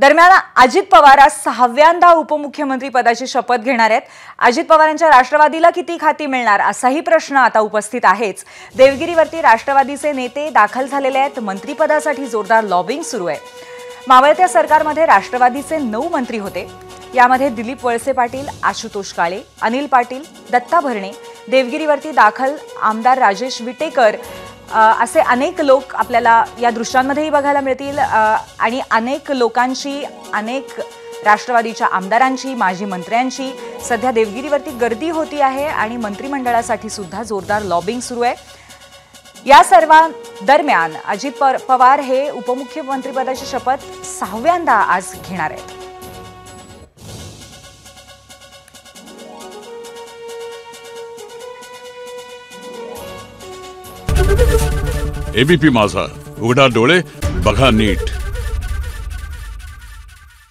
दरम्यान अजित पवार आज 6व्यांदा उपमुख्यमंत्री पदाची शपथ घेणार आहेत। अजित पवारांच्या राष्ट्रवादीला किती खाती मिळणार असाही प्रश्न आता उपस्थित आहेच। देवगिरीवरती राष्ट्रवादीचे नेते दाखल झालेले आहेत। मंत्रिपदासाठी जोरदार लॉबिंग सुरू आहे। मावळत्या सरकारमध्ये राष्ट्रवादीचे 9 मंत्री होते। यामध्ये दिलीप वळसे पाटील, आशुतोष काळे, अनिल पाटील, दत्ता भरणे, देवगिरीवरती दाखल आमदार राजेश विटेकर असे अनेक लोक आपल्याला या दृश्यांमध्येही बघायला मिळतील। आणि अनेक लोकांची, अनेक राष्ट्रवादीच्या आमदारांची, माजी मंत्र्यांची सध्या देवगिरीवरती गर्दी होती आहे आणि मंत्रिमंडळासाठी सुद्धा जोरदार लॉबिंग सुरू आहे। या सर्व दरम्यान अजित पवार हे उपमुख्यमंत्रीपदाची शपथ 6व्यांदा आज घेणार आहेत। एबीपी माझा, उघडा डोळे बघा नीट।